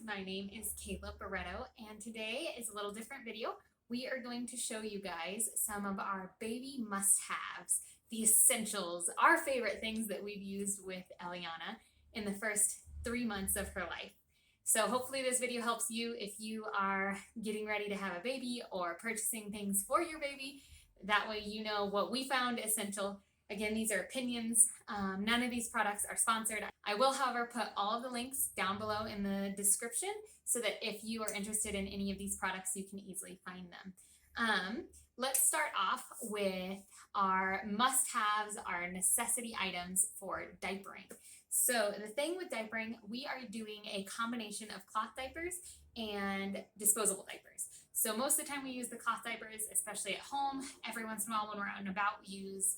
My name is Kayla Barreto, and today is a little different video. We are going to show you guys some of our baby must-haves, the essentials, our favorite things that we've used with Eliana in the first 3 months of her life. So hopefully this video helps you if you are getting ready to have a baby or purchasing things for your baby. That way you know what we found essential. Again, these are opinions. None of these products are sponsored. I will, however, put all of the links down below in the description so that if you are interested in any of these products, you can easily find them. Let's start off with our must-haves, our necessity items for diapering. So the thing with diapering, we are doing a combination of cloth diapers and disposable diapers. So most of the time we use the cloth diapers, especially at home. Every once in a while when we're out and about, we use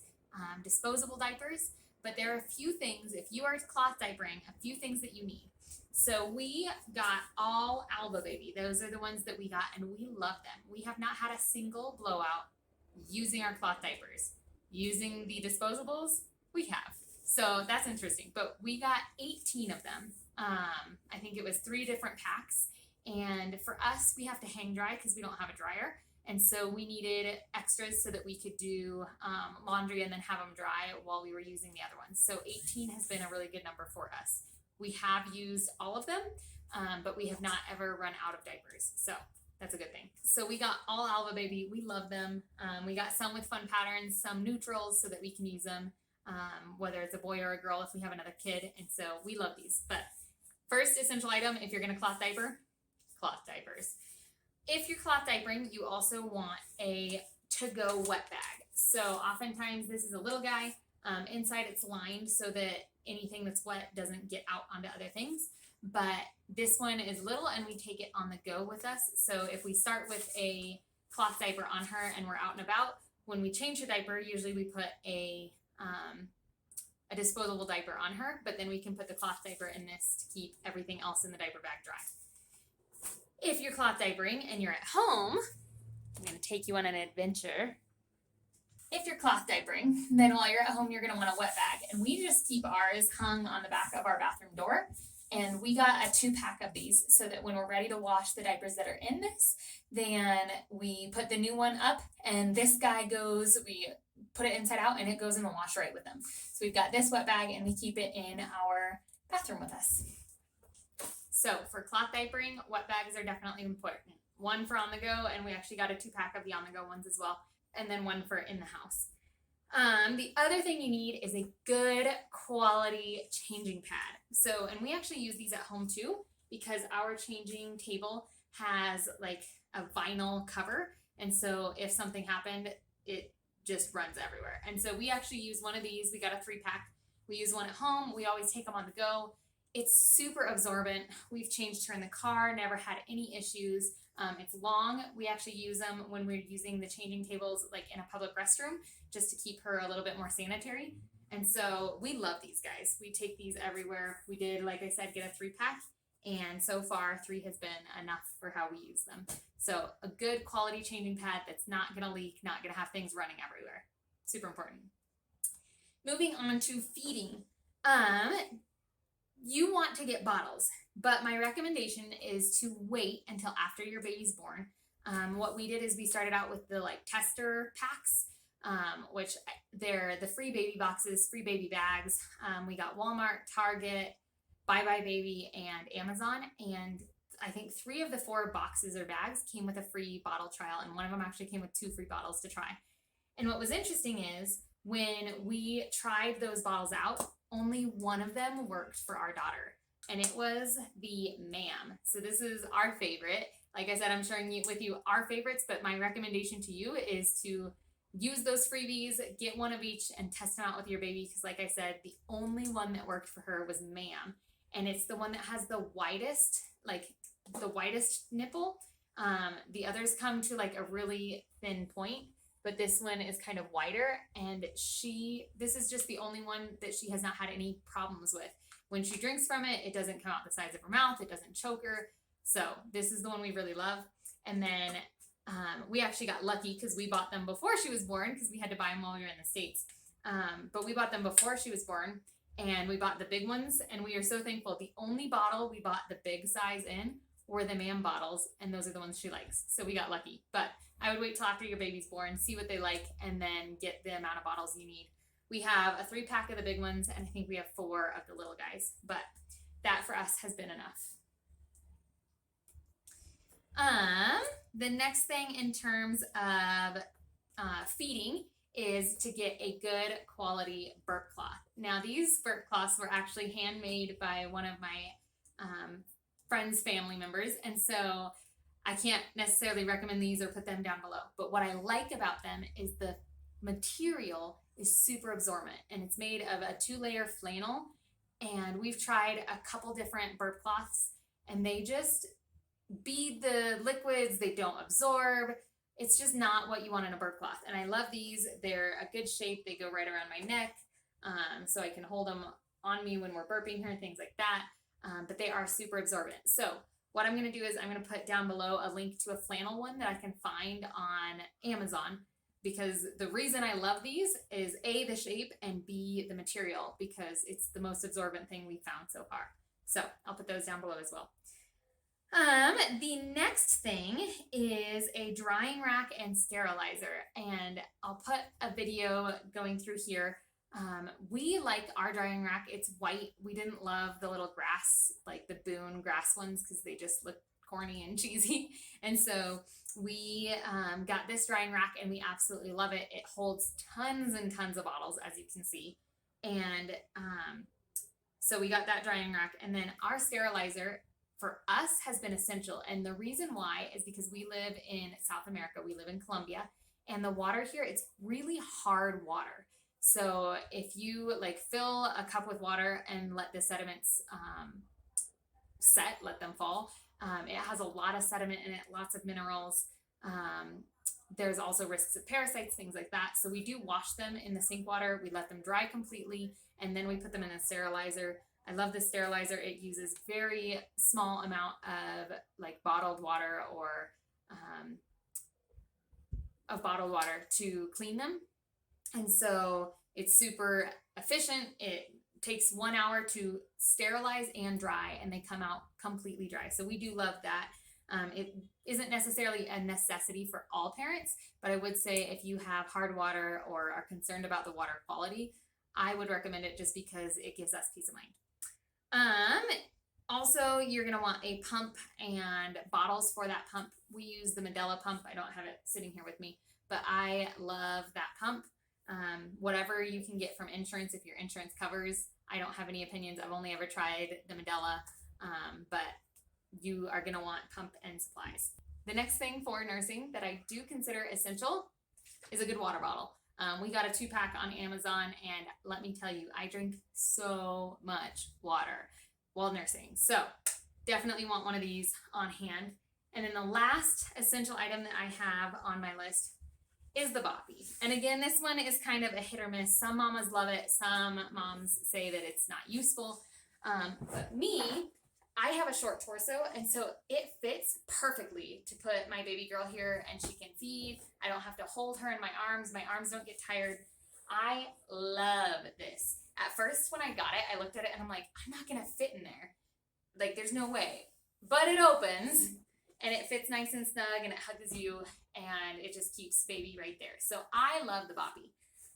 disposable diapers, but there are a few things, if you are cloth diapering, a few things that you need. So we got all Alba Baby. Those are the ones that we got, and we love them. We have not had a single blowout using our cloth diapers. Using the disposables, we have. So that's interesting, but we got 18 of them. I think it was 3 different packs, and for us, we have to hang dry because we don't have a dryer. And so we needed extras so that we could do laundry and then have them dry while we were using the other ones. So 18 has been a really good number for us. We have used all of them, but we have not ever run out of diapers. So that's a good thing. So we got all Alba Baby. We love them. We got some with fun patterns, some neutrals so that we can use them, whether it's a boy or a girl if we have another kid. And so we love these. But first essential item, if you're going to cloth diaper, cloth diapers. If you're cloth diapering, you also want a to-go wet bag. So oftentimes this is a little guy. Inside it's lined so that anything that's wet doesn't get out onto other things. But this one is little and we take it on the go with us. So if we start with a cloth diaper on her and we're out and about, when we change her diaper, usually we put a disposable diaper on her, but then we can put the cloth diaper in this to keep everything else in the diaper bag dry. If you're cloth diapering and you're at home, I'm going to take you on an adventure. If you're cloth diapering, then while you're at home, you're going to want a wet bag. And we just keep ours hung on the back of our bathroom door. And we got a 2-pack of these so that when we're ready to wash the diapers that are in this, then we put the new one up and this guy goes, we put it inside out and it goes in the wash right with them. So we've got this wet bag and we keep it in our bathroom with us. So for cloth diapering, wet bags are definitely important. One for on the go, and we actually got a 2-pack of the on the go ones as well, and then one for in the house. The other thing you need is a good quality changing pad. So, and we actually use these at home too, because our changing table has like a vinyl cover, and so if something happened, it just runs everywhere. And so we actually use one of these. We got a 3-pack. We use one at home. We always take them on the go. It's super absorbent. We've changed her in the car, never had any issues. It's long. We actually use them when we're using the changing tables like in a public restroom just to keep her a little bit more sanitary. And so we love these guys. We take these everywhere. We did, like I said, get a 3-pack, and so far 3 has been enough for how we use them. So a good quality changing pad that's not going to leak, not going to have things running everywhere. Super important. Moving on to feeding. You want to get bottles, but my recommendation is to wait until after your baby's born. What we did is we started out with the like tester packs, which they're the free baby boxes, free baby bags. We got Walmart, Target, Bye Bye Baby, and Amazon. And I think 3 of the 4 boxes or bags came with a free bottle trial, and one of them actually came with 2 free bottles to try. And what was interesting is when we tried those bottles out, only one of them worked for our daughter, and it was the Ma'am. So this is our favorite. Like I said, I'm sharing with you our favorites, but my recommendation to you is to use those freebies, get one of each, and test them out with your baby, because like I said, the only one that worked for her was Ma'am, and it's the one that has the widest nipple. The others come to like a really thin point, but this one is kind of wider, and this is just the only one that she has not had any problems with. When she drinks from it, it doesn't come out the sides of her mouth, it doesn't choke her. So this is the one we really love. And then we actually got lucky because we bought them before she was born, because we had to buy them while we were in the States. But we bought them before she was born, and we bought the big ones, and we are so thankful. The only bottle we bought the big size in were the Mam bottles, and those are the ones she likes. So we got lucky. But I would wait till after your baby's born, see what they like, and then get the amount of bottles you need. We have a 3-pack of the big ones, and I think we have 4 of the little guys. But that for us has been enough. The next thing in terms of feeding is to get a good quality burp cloth. Now these burp cloths were actually handmade by one of my friends' family members, and so I can't necessarily recommend these or put them down below. But what I like about them is the material is super absorbent, and it's made of a 2-layer flannel, and we've tried a couple different burp cloths, and they just bead the liquids, they don't absorb. It's just not what you want in a burp cloth. And I love these. They're a good shape. They go right around my neck, so I can hold them on me when we're burping here and things like that. But they are super absorbent. So what I'm going to do is I'm going to put down below a link to a flannel one that I can find on Amazon, because the reason I love these is A, the shape, and B, the material, because it's the most absorbent thing we've found so far. So I'll put those down below as well. The next thing is a drying rack and sterilizer, and I'll put a video going through here. We like our drying rack. It's white. We didn't love the little grass, like the Boone grass ones, because they just look corny and cheesy. And so we got this drying rack, and we absolutely love it. It holds tons and tons of bottles, as you can see. And so we got that drying rack, and then our sterilizer for us has been essential. And the reason why is because we live in South America. We live in Colombia, and the water here, it's really hard water. So if you like fill a cup with water and let the sediments let them fall, it has a lot of sediment in it, lots of minerals. There's also risks of parasites, things like that. So we do wash them in the sink water. We let them dry completely, and then we put them in a sterilizer. I love this sterilizer. It uses very small amount of like bottled water or to clean them. And so it's super efficient. It takes 1 hour to sterilize and dry, and they come out completely dry. So we do love that. It isn't necessarily a necessity for all parents, but I would say if you have hard water or are concerned about the water quality, I would recommend it just because it gives us peace of mind. Also, you're going to want a pump and bottles for that pump. We use the Medela pump. I don't have it sitting here with me, but I love that pump. Whatever you can get from insurance, if your insurance covers. I don't have any opinions. I've only ever tried the Medela, but you are going to want pump and supplies. The next thing for nursing that I do consider essential is a good water bottle. We got a 2-pack on Amazon, and let me tell you, I drink so much water while nursing. So definitely want one of these on hand. And then the last essential item that I have on my list is the Boppy. And again, this one is kind of a hit or miss. Some mamas love it. Some moms say that it's not useful. But me, I have a short torso, and so it fits perfectly to put my baby girl here, and she can feed. I don't have to hold her in my arms. My arms don't get tired. I love this. At first, when I got it, I looked at it and I'm like, I'm not going to fit in there. Like, there's no way. But it opens, and it fits nice and snug, and it hugs you, and it just keeps baby right there. So I love the Boppy.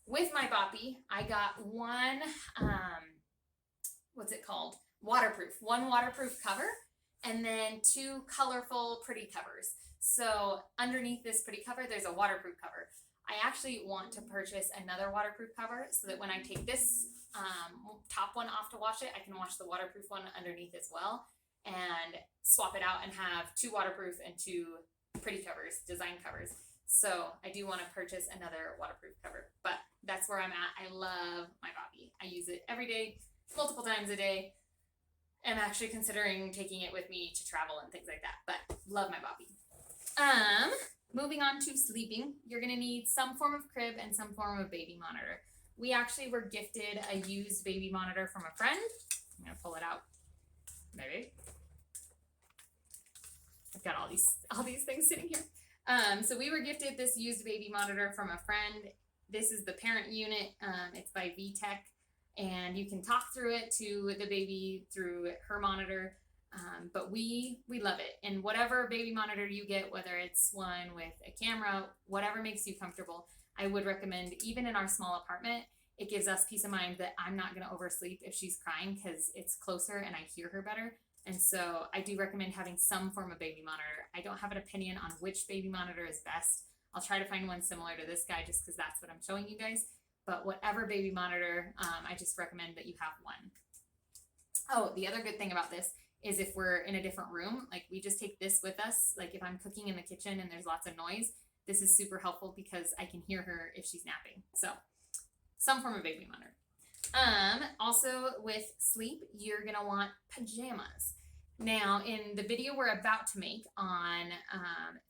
With my Boppy, I got one, what's it called? Waterproof. One waterproof cover, and then 2 colorful pretty covers. So underneath this pretty cover, there's a waterproof cover. I actually want to purchase another waterproof cover so that when I take this top one off to wash it, I can wash the waterproof one underneath as well, and swap it out and have 2 waterproof and 2 pretty covers, design covers. So I do want to purchase another waterproof cover, but that's where I'm at. I love my Boppy. I use it every day, multiple times a day. I'm actually considering taking it with me to travel and things like that, but love my Boppy. Moving on to sleeping, you're going to need some form of crib and some form of baby monitor. We actually were gifted a used baby monitor from a friend. I'm going to pull it out. Maybe. I've got all these things sitting here. So we were gifted this used baby monitor from a friend. This is the parent unit. It's by VTech, and you can talk through it to the baby through her monitor. But we love it. And whatever baby monitor you get, whether it's one with a camera, whatever makes you comfortable, I would recommend. Even in our small apartment, it gives us peace of mind that I'm not going to oversleep if she's crying because it's closer and I hear her better. And so I do recommend having some form of baby monitor. I don't have an opinion on which baby monitor is best. I'll try to find one similar to this guy just because that's what I'm showing you guys. But whatever baby monitor, I just recommend that you have one. Oh, the other good thing about this is if we're in a different room, like we just take this with us. Like if I'm cooking in the kitchen and there's lots of noise, this is super helpful because I can hear her if she's napping. So some form of baby monitor. Also with sleep, you're gonna want pajamas. Now, in the video we're about to make on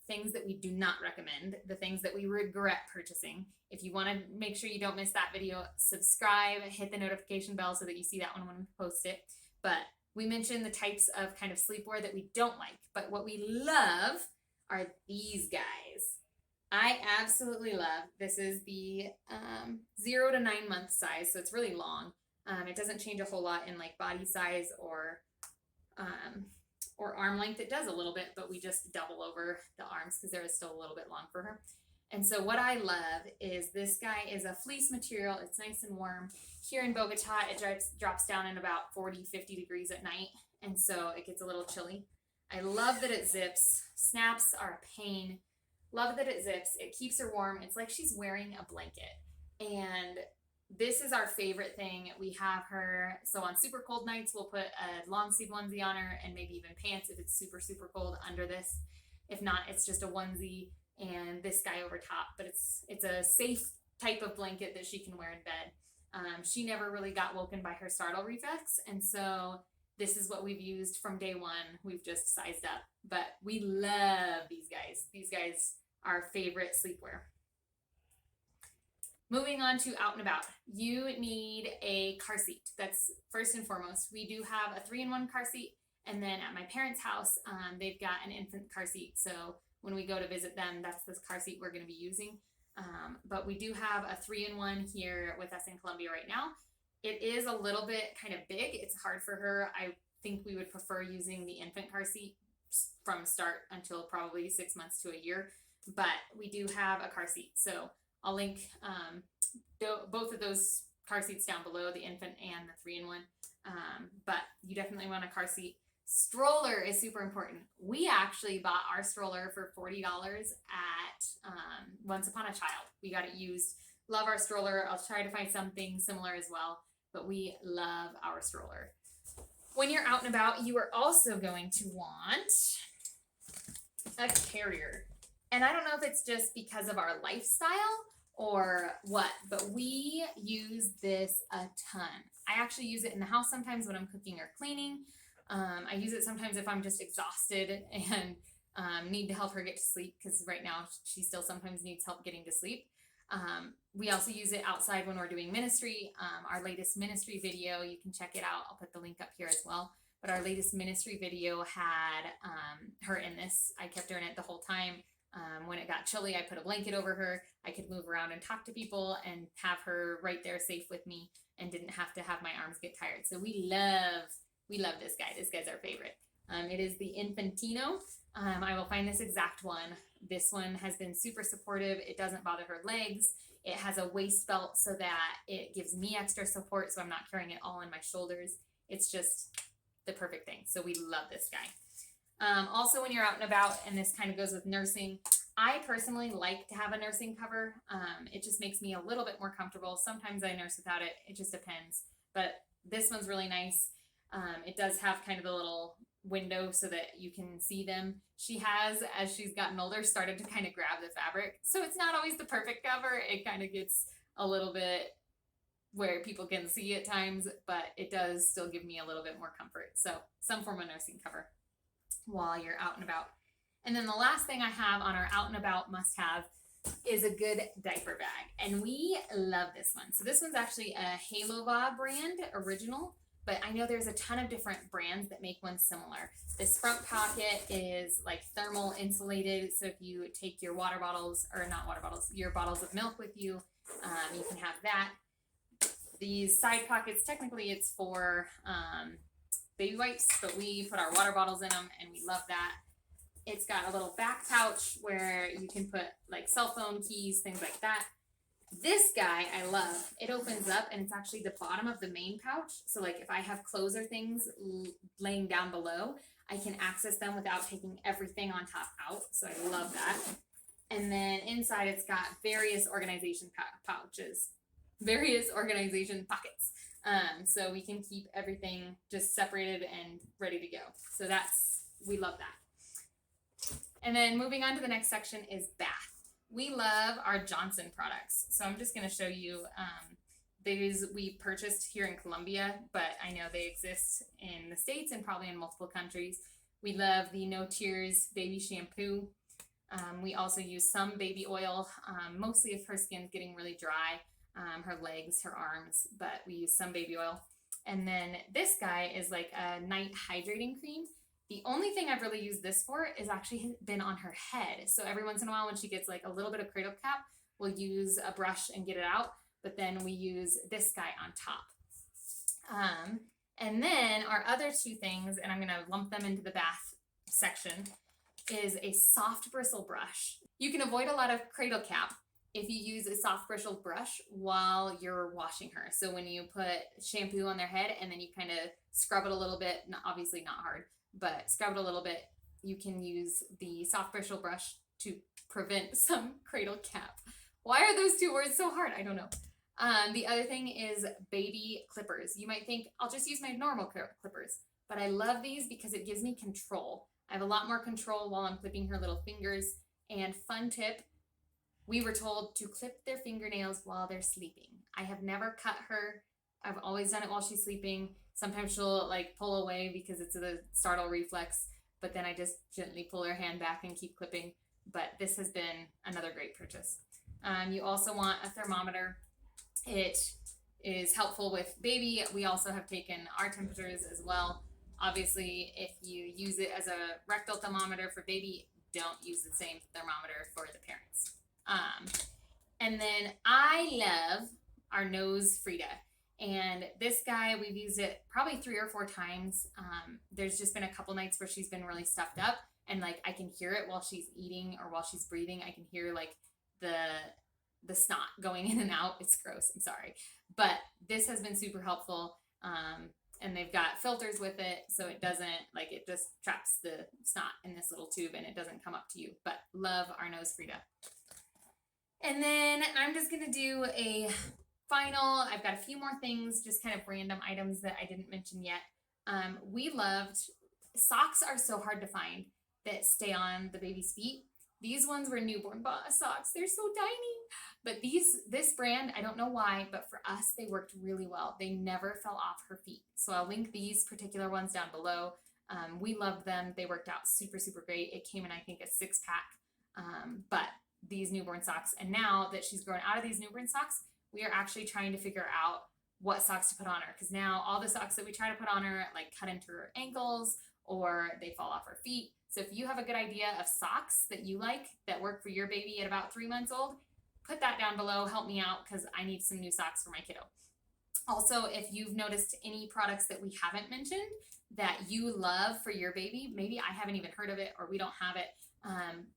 things that we do not recommend, the things that we regret purchasing, if you want to make sure you don't miss that video, subscribe, hit the notification bell so that you see that one when we post it. But we mentioned the types of kind of sleepwear that we don't like, but what we love are these guys. I absolutely love, this is the 0 to 9 month size, so it's really long. It doesn't change a whole lot in like body size or arm length. It does a little bit, but we just double over the arms because there is still a little bit long for her. And so what I love is this guy is a fleece material. It's nice and warm. Here in Bogota, it drops down in about 40, 50 degrees at night. And so it gets a little chilly. I love that it zips. Snaps are a pain. Love that it zips. It keeps her warm. It's like she's wearing a blanket. And this is our favorite thing. We have her, so on super cold nights, we'll put a long sleeve onesie on her and maybe even pants if it's super, super cold under this. If not, it's just a onesie and this guy over top, but it's a safe type of blanket that she can wear in bed. She never really got woken by her startle reflex, and so this is what we've used from day one. We've just sized up, but we love these guys. These guys are our favorite sleepwear. Moving on to out and about, you need a car seat. That's first and foremost. We do have a 3-in-1 car seat, and then at my parents' house, they've got an infant car seat. So when we go to visit them, that's this car seat we're going to be using. But we do have a 3-in-1 here with us in Columbia right now. It is a little bit kind of big. It's hard for her. I think we would prefer using the infant car seat from start until probably 6 months to a year. But we do have a car seat. So I'll link both of those car seats down below, the infant and the 3-in-1. But you definitely want a car seat. Stroller is super important. We actually bought our stroller for $40 at Once Upon a Child. We got it used. Love our stroller. I'll try to find something similar as well, but we love our stroller. When you're out and about, you are also going to want a carrier. And I don't know if it's just because of our lifestyle or what, but we use this a ton. I actually use it in the house sometimes when I'm cooking or cleaning. I use it sometimes if I'm just exhausted and need to help her get to sleep, because right now she still sometimes needs help getting to sleep. We also use it outside when we're doing ministry. Our latest ministry video, you can check it out. I'll put the link up here as well. But our latest ministry video had her in this. I kept her in it the whole time. When it got chilly, I put a blanket over her. I could move around and talk to people and have her right there safe with me and didn't have to have my arms get tired. So we love this guy. This guy's our favorite. It is the Infantino. I will find this exact one. This one has been super supportive. It doesn't bother her legs. It has a waist belt so that it gives me extra support so I'm not carrying it all on my shoulders. It's just the perfect thing. So we love this guy. Also, when you're out and about, and this kind of goes with nursing, I personally like to have a nursing cover. It just makes me a little bit more comfortable. Sometimes I nurse without it. It just depends. But this one's really nice. It does have kind of a little window so that you can see them. She has, as she's gotten older, started to kind of grab the fabric. So it's not always the perfect cover. It kind of gets a little bit where people can see at times, but it does still give me a little bit more comfort. So some form of nursing cover while you're out and about. And then the last thing I have on our out and about must-have is a good diaper bag. And we love this one. So this one's actually a Halova brand original, but I know there's a ton of different brands that make one similar. This front pocket is like thermal insulated. So if you take your water bottles, or not water bottles, your bottles of milk with you, you can have that. These side pockets, technically it's for baby wipes, but we put our water bottles in them and we love that. It's got a little back pouch where you can put like cell phone keys, things like that. This guy I love. It opens up and it's actually the bottom of the main pouch. So like if I have clothes or things laying down below, I can access them without taking everything on top out. So I love that. And then inside it's got various organization pouches, various organization pockets. So we can keep everything just separated and ready to go. So we love that. And then moving on to the next section is bath. We love our Johnson products. So I'm just going to show you these we purchased here in Colombia, but I know they exist in the States and probably in multiple countries. We love the No Tears baby shampoo. We also use some baby oil, mostly if her skin's getting really dry, her legs, her arms, but we use some baby oil. And then this guy is like a night hydrating cream. The only thing I've really used this for is actually been on her head. So every once in a while when she gets like a little bit of cradle cap, we'll use a brush and get it out, but then we use this guy on top. And then our other two things, and I'm gonna lump them into the bath section, is a soft bristle brush. You can avoid a lot of cradle cap if you use a soft bristle brush while you're washing her. So when you put shampoo on their head and then you kind of scrub it a little bit, obviously not hard, but scrub it a little bit, you can use the soft bristle brush to prevent some cradle cap. Why are those two words so hard? I don't know. The other thing is baby clippers. You might think I'll just use my normal clippers, but I love these because it gives me control. I have a lot more control while I'm clipping her little fingers. And fun tip, we were told to clip their fingernails while they're sleeping. I have never cut her. I've always done it while she's sleeping. Sometimes she'll like pull away because it's a startle reflex, but then I just gently pull her hand back and keep clipping. But this has been another great purchase. You also want a thermometer. It is helpful with baby. We also have taken our temperatures as well. Obviously, if you use it as a rectal thermometer for baby, don't use the same thermometer for the parents. And then I love our nose Frida. And this guy, we've used it probably 3 or 4 times. There's just been a couple nights where she's been really stuffed up and like I can hear it while she's eating or while she's breathing. I can hear like the snot going in and out. It's gross. I'm sorry. But this has been super helpful. And they've got filters with it, so it doesn't, like, it just traps the snot in this little tube and it doesn't come up to you. But love our nose Frida. And then I'm just going to do a final, I've got a few more things, just kind of random items that I didn't mention yet. We loved, socks are so hard to find that stay on the baby's feet. These ones were newborn socks. They're so tiny. But this brand, I don't know why, but for us, they worked really well. They never fell off her feet. So I'll link these particular ones down below. We loved them. They worked out super, super great. It came in, I think, a 6-pack. But these newborn socks, and now that she's grown out of these newborn socks, we are actually trying to figure out what socks to put on her. Because now all the socks that we try to put on her, like cut into her ankles or they fall off her feet. So if you have a good idea of socks that you like that work for your baby at about 3 months old, put that down below. Help me out because I need some new socks for my kiddo. Also, if you've noticed any products that we haven't mentioned that you love for your baby, maybe I haven't even heard of it or we don't have it,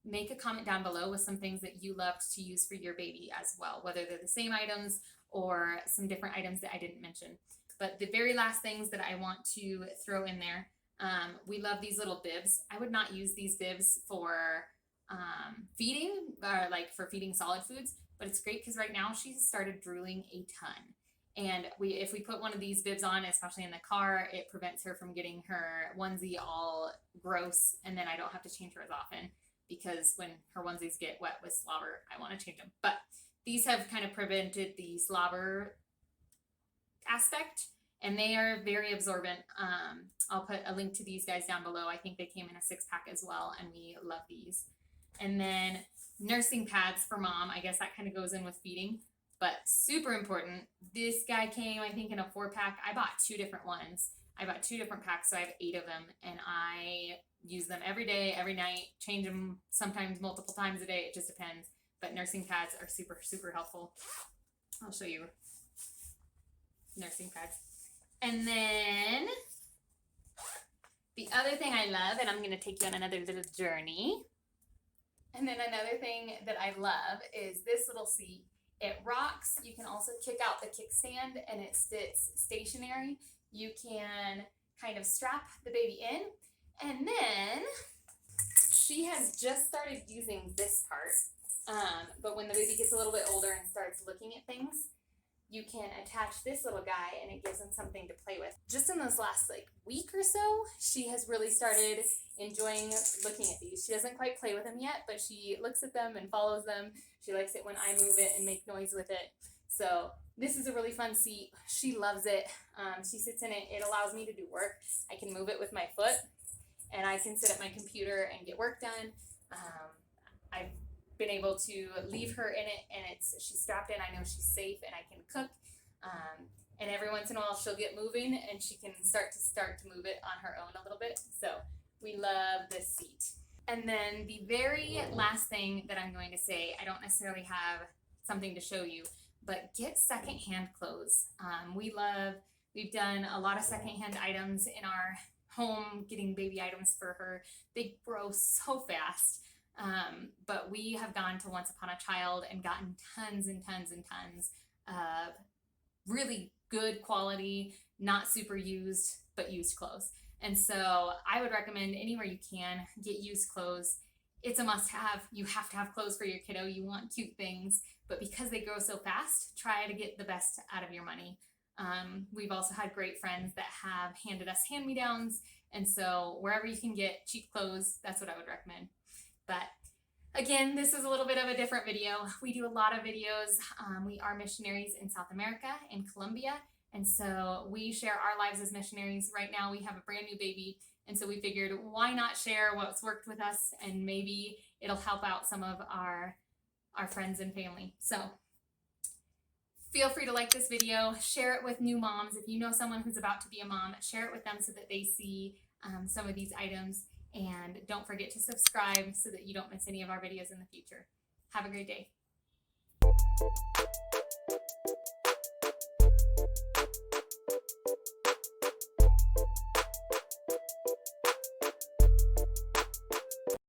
make a comment down below with some things that you loved to use for your baby as well, whether they're the same items or some different items that I didn't mention. But the very last things that I want to throw in there, we love these little bibs. I would not use these bibs for feeding or like for feeding solid foods, but it's great because right now she's started drooling a ton. And if we put one of these bibs on, especially in the car, it prevents her from getting her onesie all gross, and then I don't have to change her as often because when her onesies get wet with slobber, I want to change them. But these have kind of prevented the slobber aspect, and they are very absorbent. I'll put a link to these guys down below. I think they came in a 6-pack as well, and we love these. And then nursing pads for mom. I guess that kind of goes in with feeding. But super important, this guy came, I think, in a 4-pack. I bought 2 different ones. I bought 2 different packs, so I have 8 of them. And I use them every day, every night, change them sometimes multiple times a day. It just depends. But nursing pads are super, super helpful. I'll show you. nursing pads. And then the other thing I love, and I'm going to take you on another little journey. And then another thing that I love is this little seat. It rocks. You can also kick out the kickstand and it sits stationary. You can kind of strap the baby in. And then she has just started using this part. But when the baby gets a little bit older and starts looking at things, you can attach this little guy and it gives them something to play with. Just in this last week or so, she has really started enjoying looking at these. She doesn't quite play with them yet, but she looks at them and follows them. She likes it when I move it and make noise with it. So this is a really fun seat. She loves it. She sits in it. It allows me to do work. I can move it with my foot and I can sit at my computer and get work done. I've been able to leave her in it and she's strapped in. I know she's safe and I can cook. And every once in a while she'll get moving and she can start to move it on her own a little bit. So we love this seat. And then the very last thing that I'm going to say, I don't necessarily have something to show you, but get secondhand clothes. We've done a lot of secondhand items in our home, getting baby items for her. They grow so fast. But we have gone to Once Upon a Child and gotten tons and tons and tons of really good quality, not super used, but used clothes. And so I would recommend anywhere you can get used clothes. It's a must-have. You have to have clothes for your kiddo. You want cute things, but because they grow so fast, try to get the best out of your money. We've also had great friends that have handed us hand-me-downs. And so wherever you can get cheap clothes, that's what I would recommend. But again, this is a little bit of a different video. We do a lot of videos. We are missionaries in South America, in Colombia, and so we share our lives as missionaries. Right now we have a brand new baby, and so we figured why not share what's worked with us, and maybe it'll help out some of our friends and family. So feel free to like this video, share it with new moms. If you know someone who's about to be a mom, share it with them so that they see some of these items. And don't forget to subscribe so that you don't miss any of our videos in the future. Have a great day.